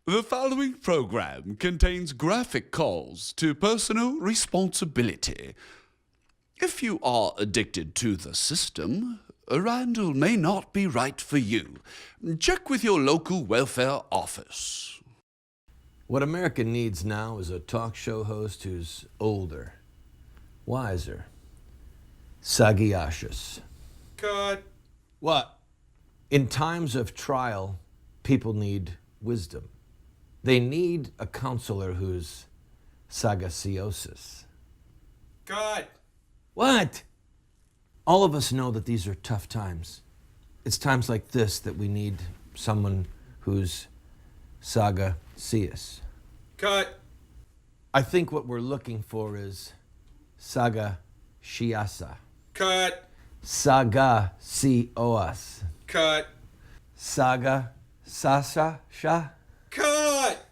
The following program contains graphic calls to personal responsibility. If you are addicted to the system, Randall may not be right for you. Check with your local welfare office. What America needs now is a talk show host who's older, wiser, sagacious. Cut. What? In times of trial, people need wisdom. They need a counselor who's sagaciosus. Cut. What? All of us know that these are tough times. It's times like this that we need someone who's sagacious. Cut. I think what we're looking for is sagaciasa. Cut. Sagacios. Cut. Sha. Cut.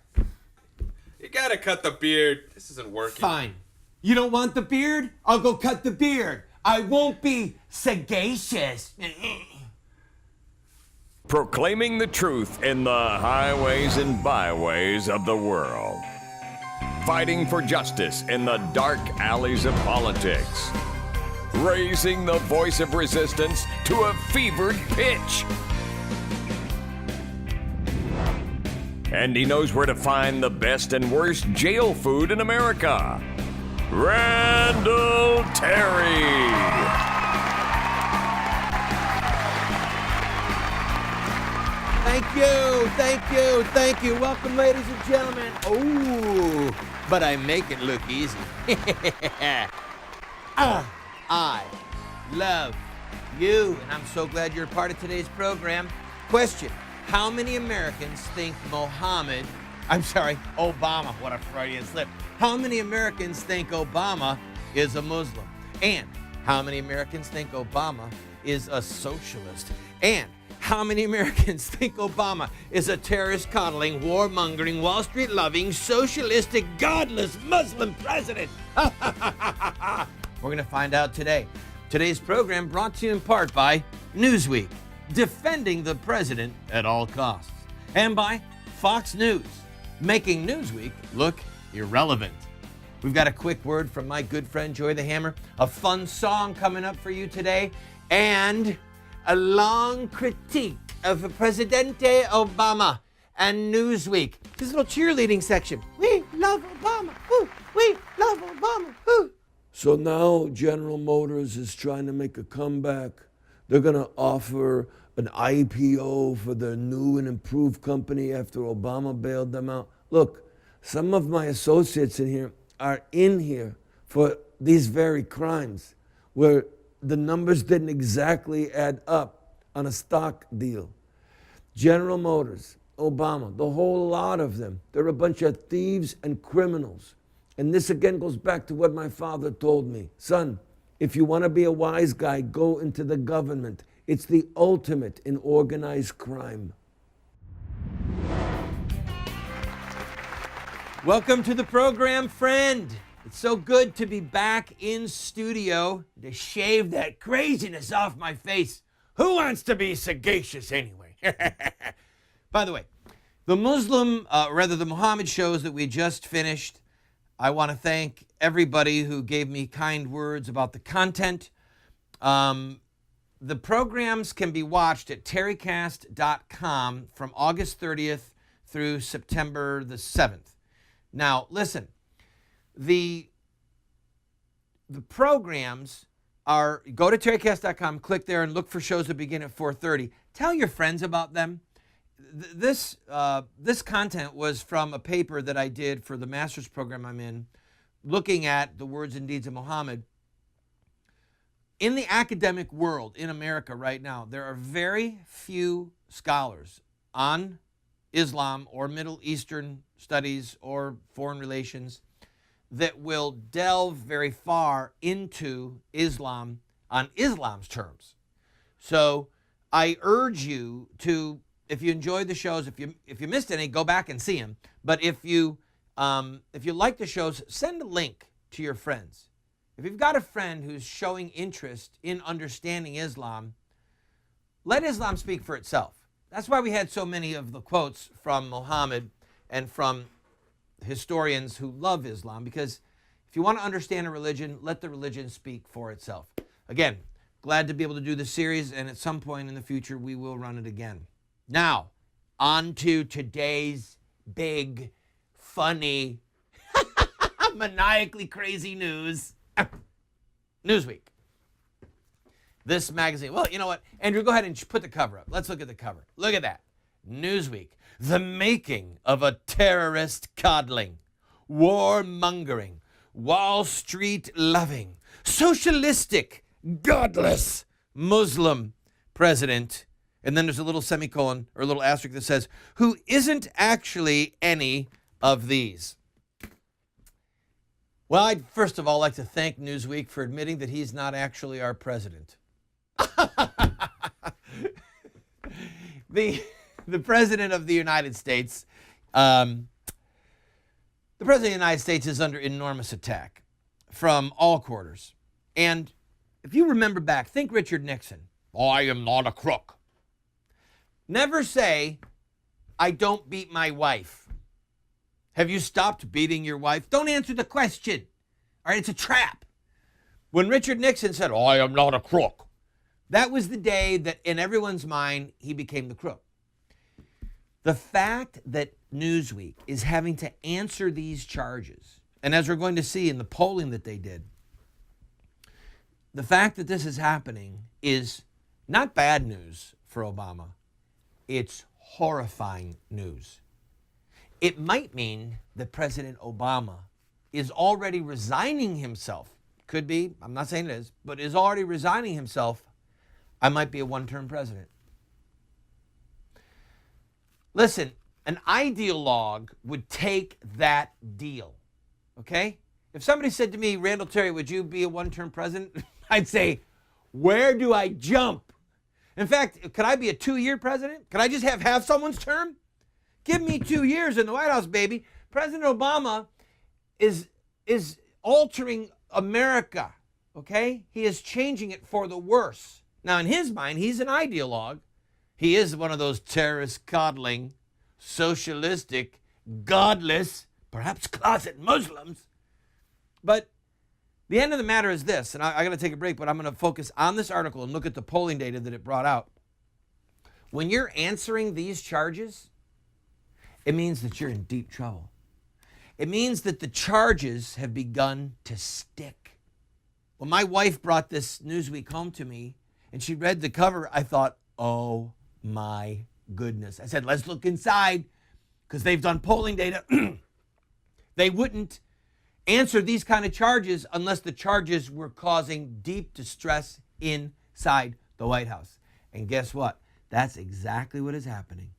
You gotta cut the beard. This isn't working. Fine. You don't want the beard? I'll go cut the beard. I won't be sagacious. Proclaiming the truth in the highways and byways of the world. Fighting for justice in the dark alleys of politics. Raising the voice of resistance to a fevered pitch. And he knows where to find the best and worst jail food in America. Randall Terry. Thank you. Welcome, ladies and gentlemen. Oh, but I make it look easy. I love you, and I'm so glad you're a part of today's program. Question: how many Americans think Obama, what a Freudian slip. How many Americans think Obama is a Muslim? And how many Americans think Obama is a socialist? And how many Americans think Obama is a terrorist-coddling, warmongering, Wall Street-loving, socialistic, godless Muslim president? We're going to find out today. Today's program brought to you in part by Newsweek, defending the president at all costs, and by Fox News, making Newsweek look irrelevant. We've got a quick word from my good friend Joy the Hammer, a fun song coming up for you today, and a long critique of Presidente Obama and Newsweek. This little cheerleading section. We love Obama. Ooh, we love Obama. Ooh. So now General Motors is trying to make a comeback. They're going to offer an IPO for their new and improved company after Obama bailed them out. Look, some of my associates are in here for these very crimes where the numbers didn't exactly add up on a stock deal. General Motors, Obama, the whole lot of them, they're a bunch of thieves and criminals. And this again goes back to what my father told me. Son, if you want to be a wise guy, go into the government. It's the ultimate in organized crime. Welcome to the program, friend. It's so good to be back in studio to shave that craziness off my face. Who wants to be sagacious anyway? By the way, the the Muhammad shows that we just finished, I want to thank everybody who gave me kind words about the content. The programs can be watched at terrycast.com from August 30th through September the 7th. Now, listen, the programs are, go to terrycast.com, click there, and look for shows that begin at 4:30. Tell your friends about them. This content was from a paper that I did for the master's program I'm in, looking at the words and deeds of Muhammad. In the academic world in America right now, there are very few scholars on Islam or Middle Eastern studies or foreign relations that will delve very far into Islam on Islam's terms. So I urge you to, if you enjoyed the shows, if you missed any, go back and see them. But if you like the shows, send a link to your friends. If you've got a friend who's showing interest in understanding Islam, let Islam speak for itself. That's why we had so many of the quotes from Muhammad and from historians who love Islam, because if you want to understand a religion, let the religion speak for itself. Again, glad to be able to do this series, and at some point in the future, we will run it again. Now, on to today's big, funny, maniacally crazy news. Newsweek. This magazine. Well, you know what? Andrew, go ahead and put the cover up. Let's look at the cover. Look at that. Newsweek. The making of a terrorist coddling, warmongering, Wall Street loving, socialistic, godless Muslim president. And then there's a little semicolon or a little asterisk that says, who isn't actually any of these. Well, I'd first of all like to thank Newsweek for admitting that he's not actually our president. The president of the United States, is under enormous attack from all quarters. And if you remember back, think Richard Nixon. I am not a crook. Never say, I don't beat my wife. Have you stopped beating your wife? Don't answer the question. All right, it's a trap. When Richard Nixon said, I am not a crook, that was the day that in everyone's mind, he became the crook. The fact that Newsweek is having to answer these charges, and as we're going to see in the polling that they did, the fact that this is happening is not bad news for Obama. It's horrifying news. It might mean that President Obama is already resigning himself. Could be, I'm not saying it is, but is already resigning himself. I might be a one-term president. Listen, an ideologue would take that deal, okay? If somebody said to me, Randall Terry, would you be a one-term president? I'd say, where do I jump? In fact, could I be a 2-year president? Could I just have someone's term? Give me 2 years in the White House, baby. President Obama is altering America, okay? He is changing it for the worse. Now, in his mind, he's an ideologue. He is one of those terrorist coddling, socialistic, godless, perhaps closet Muslims. But the end of the matter is this, and I got to take a break, but I'm going to focus on this article and look at the polling data that it brought out. When you're answering these charges, it means that you're in deep trouble. It means that the charges have begun to stick. When my wife brought this Newsweek home to me and she read the cover, I thought, oh my goodness. I said, let's look inside, because they've done polling data. They wouldn't answer these kind of charges unless the charges were causing deep distress inside the White House. And guess what? That's exactly what is happening.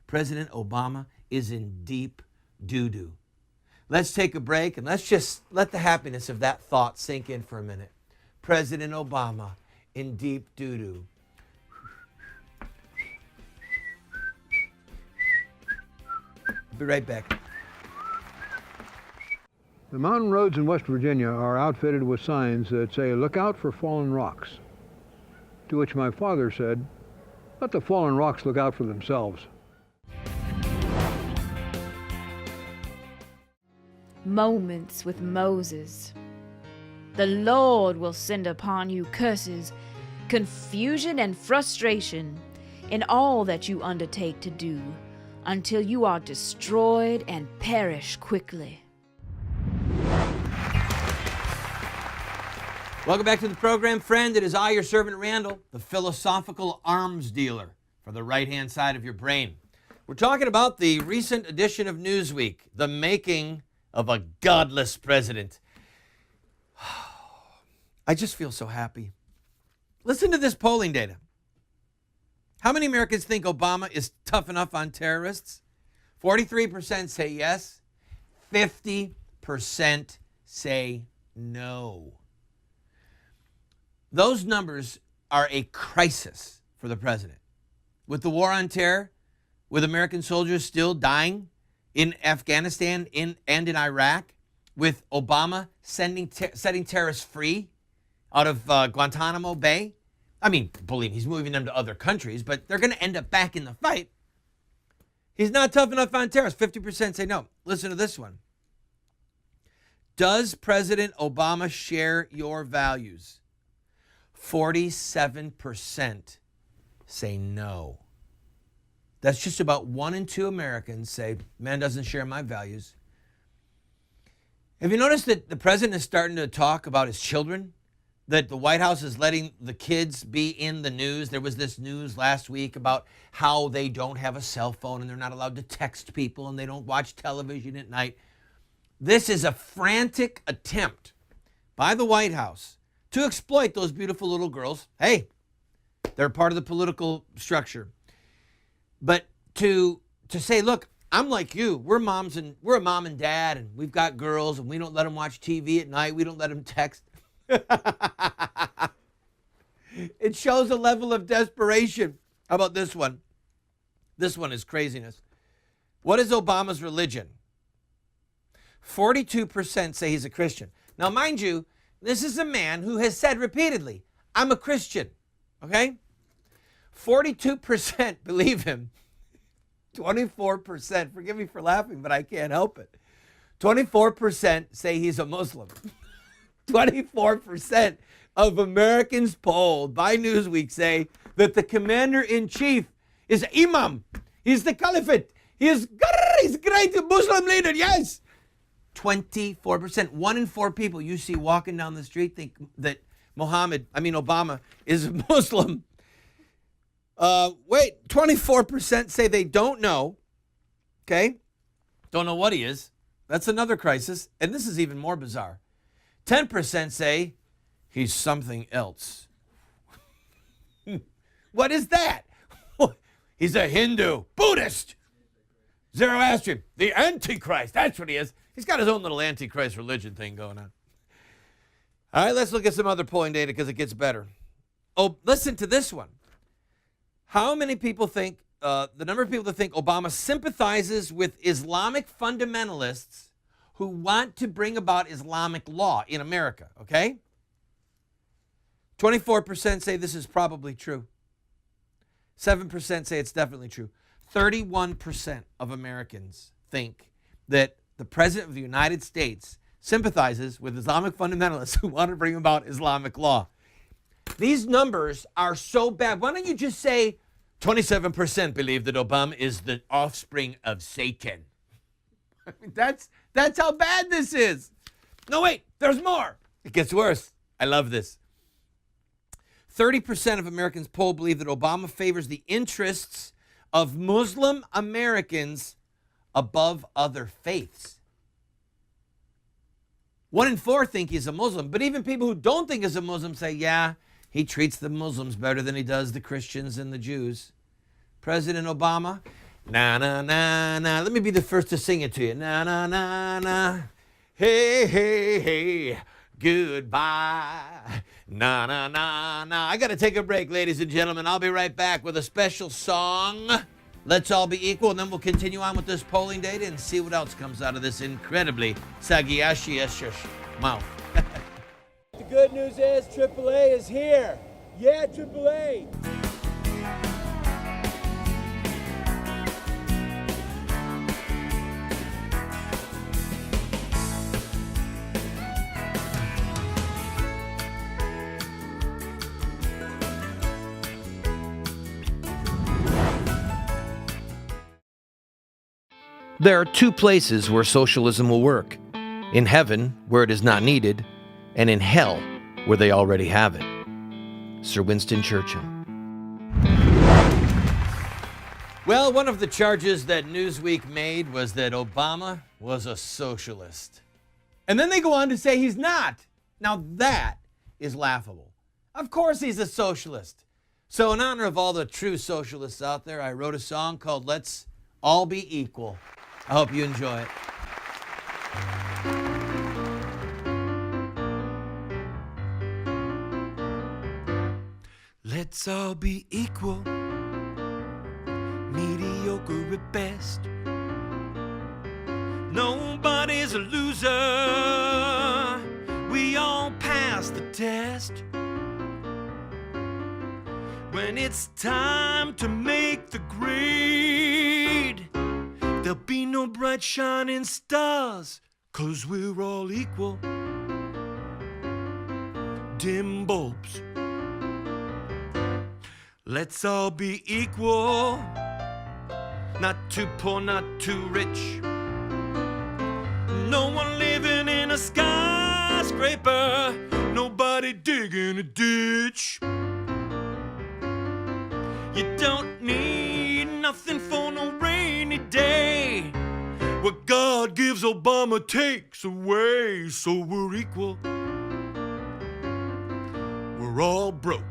President Obama is in deep doo-doo. Let's take a break and let's just let the happiness of that thought sink in for a minute. President Obama in deep doo-doo. I'll be right back. The mountain roads in West Virginia are outfitted with signs that say, "Look out for fallen rocks." To which my father said, "Let the fallen rocks look out for themselves." Moments with Moses. The Lord will send upon you curses, confusion, and frustration in all that you undertake to do, until you are destroyed and perish quickly. Welcome back to the program, friend. It is I, your servant Randall, the philosophical arms dealer for the right-hand side of your brain. We're talking about the recent edition of Newsweek, the making of a godless president. I just feel so happy. Listen to this polling data. How many Americans think Obama is tough enough on terrorists? 43% say yes. 50% say no. Those numbers are a crisis for the president. With the war on terror, with American soldiers still dying in Afghanistan and in Iraq, with Obama setting terrorists free out of Guantanamo Bay. I mean, believe me, he's moving them to other countries, but they're going to end up back in the fight. He's not tough enough on terrorists. 50% say no. Listen to this one. Does President Obama share your values? 47% say no. That's just about 1 in 2 Americans say, man doesn't share my values. Have you noticed that the president is starting to talk about his children? That the White House is letting the kids be in the news. There was this news last week about how they don't have a cell phone and they're not allowed to text people and they don't watch television at night. This is a frantic attempt by the White House to exploit those beautiful little girls. Hey, they're part of the political structure. But to say, look, I'm like you. We're a mom and dad, and we've got girls, and we don't let them watch TV at night. We don't let them text. It shows a level of desperation. How about this one? This one is craziness. What is Obama's religion? 42% say he's a Christian. Now, mind you, this is a man who has said repeatedly, I'm a Christian, okay? 42% believe him. 24%, forgive me for laughing, but I can't help it. 24% say he's a Muslim. 24% of Americans polled by Newsweek say that the commander-in-chief is imam. He's the caliphate. He's great Muslim leader, yes. 24%, 1 in 4 people you see walking down the street think that Obama is a Muslim. 24% say they don't know. Okay? Don't know what he is. That's another crisis. And this is even more bizarre. 10% say he's something else. What is that? He's a Hindu, Buddhist, Zoroastrian, the Antichrist. That's what he is. He's got his own little Antichrist religion thing going on. All right, let's look at some other polling data because it gets better. Oh, listen to this one. How many people think, the number of people that think Obama sympathizes with Islamic fundamentalists who want to bring about Islamic law in America, okay? 24% say this is probably true. 7% say it's definitely true. 31% of Americans think that the President of the United States sympathizes with Islamic fundamentalists who want to bring about Islamic law. These numbers are so bad. Why don't you just say 27% believe that Obama is the offspring of Satan? I mean, that's how bad this is. No, wait, there's more. It gets worse. I love this. 30% of Americans polled believe that Obama favors the interests of Muslim Americans above other faiths. 1 in 4 think he's a Muslim, but even people who don't think he's a Muslim say, yeah, he treats the Muslims better than he does the Christians and the Jews. President Obama, na na na na. Let me be the first to sing it to you. Na na na na. Hey, hey, hey. Goodbye. Na na na na. I got to take a break, ladies and gentlemen. I'll be right back with a special song. Let's all be equal, and then we'll continue on with this polling data and see what else comes out of this incredibly sagacious mouth. The good news is AAA is here. Yeah, AAA. There are 2 places where socialism will work. In heaven, where it is not needed, and in hell, where they already have it. Sir Winston Churchill. Well, one of the charges that Newsweek made was that Obama was a socialist. And then they go on to say he's not. Now that is laughable. Of course he's a socialist. So in honor of all the true socialists out there, I wrote a song called Let's All Be Equal. I hope you enjoy it. Let's all be equal, mediocre at best. Nobody's a loser, we all pass the test. When it's time to make the grade, There'll be no bright shining stars, 'cause we're all equal. Dim bulbs. Let's all be equal. Not too poor, not too rich. No one living in a skyscraper. Nobody digging a ditch. You don't need nothing for no rainy day. What God gives, Obama takes away. So we're equal. We're all broke.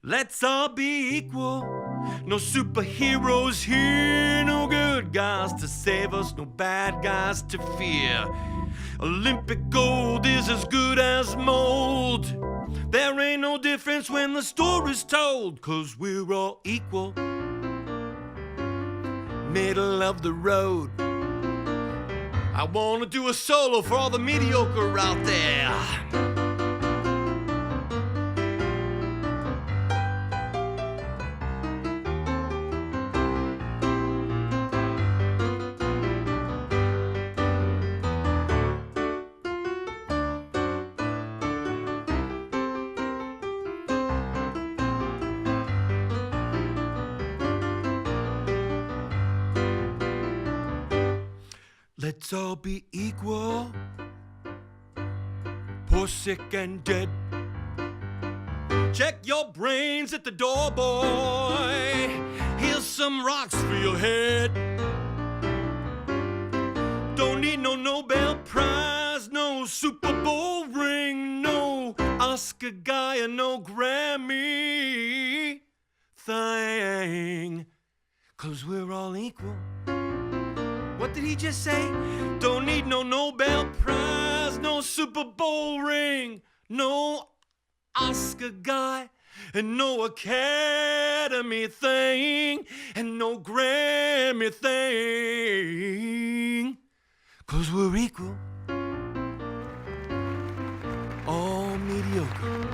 Let's all be equal. No superheroes here, no good guys to save us, no bad guys to fear. Olympic gold is as good as mold. There ain't no difference when the story's told, 'cause we're all equal. Middle of the road. I wanna do a solo for all the mediocre out there. Let's all be equal. Poor, sick, and dead. Check your brains at the door, boy. Here's some rocks for your head. Don't need no Nobel Prize, no Super Bowl ring, no Oscar guy, and no Grammy thing. 'Cause we're all equal. What did he just say? Don't need no Nobel Prize, no Super Bowl ring, no Oscar guy, and no Academy thing, and no Grammy thing. 'Cause we're equal. All mediocre.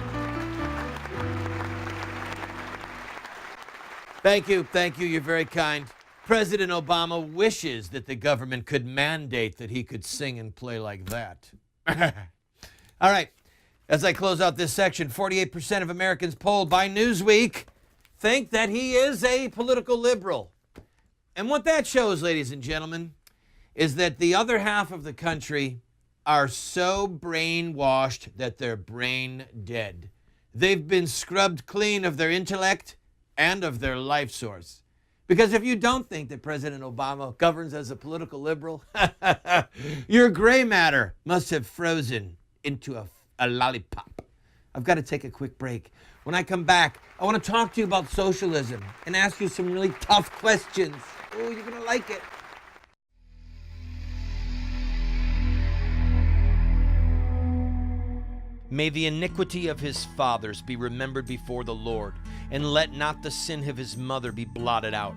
Thank you. You're very kind. President Obama wishes that the government could mandate that he could sing and play like that. All right. As I close out this section, 48% of Americans polled by Newsweek think that he is a political liberal. And what that shows, ladies and gentlemen, is that the other half of the country are so brainwashed that they're brain dead. They've been scrubbed clean of their intellect and of their life source. Because if you don't think that President Obama governs as a political liberal, your gray matter must have frozen into a lollipop. I've got to take a quick break. When I come back, I want to talk to you about socialism and ask you some really tough questions. Oh, you're going to like it. May the iniquity of his fathers be remembered before the Lord, and let not the sin of his mother be blotted out.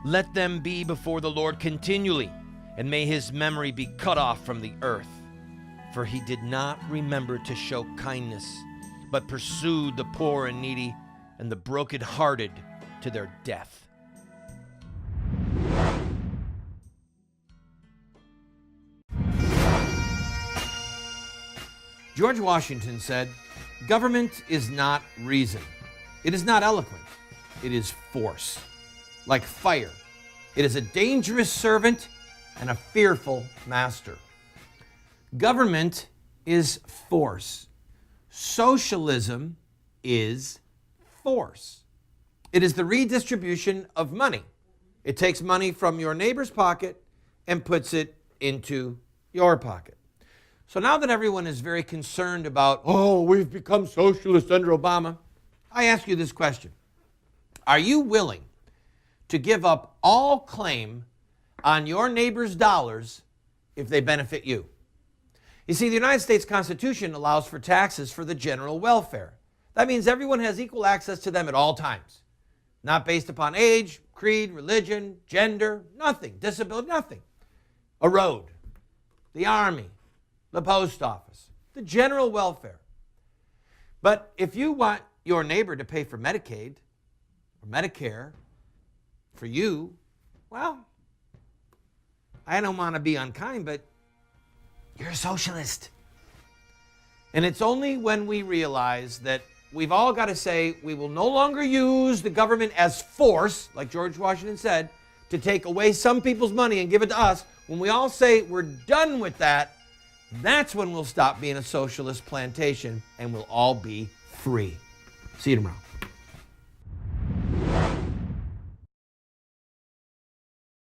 Let them be before the Lord continually, and may his memory be cut off from the earth. For he did not remember to show kindness, but pursued the poor and needy, and the brokenhearted to their death. George Washington said, "Government is not reason. It is not eloquent. It is force. Like fire, it is a dangerous servant and a fearful master." Government is force. Socialism is force. It is the redistribution of money. It takes money from your neighbor's pocket and puts it into your pocket. So now that everyone is very concerned about, we've become socialist under Obama, I ask you this question. Are you willing to give up all claim on your neighbor's dollars if they benefit you? You see, the United States Constitution allows for taxes for the general welfare. That means everyone has equal access to them at all times. Not based upon age, creed, religion, gender, nothing, disability, nothing. A road, the army, the post office, the general welfare. But if you want your neighbor to pay for Medicaid or Medicare for you, well, I don't want to be unkind, but you're a socialist. And it's only when we realize that we've all got to say we will no longer use the government as force, like George Washington said, to take away some people's money and give it to us. When we all say we're done with that, that's when we'll stop being a socialist plantation and we'll all be free. See you tomorrow.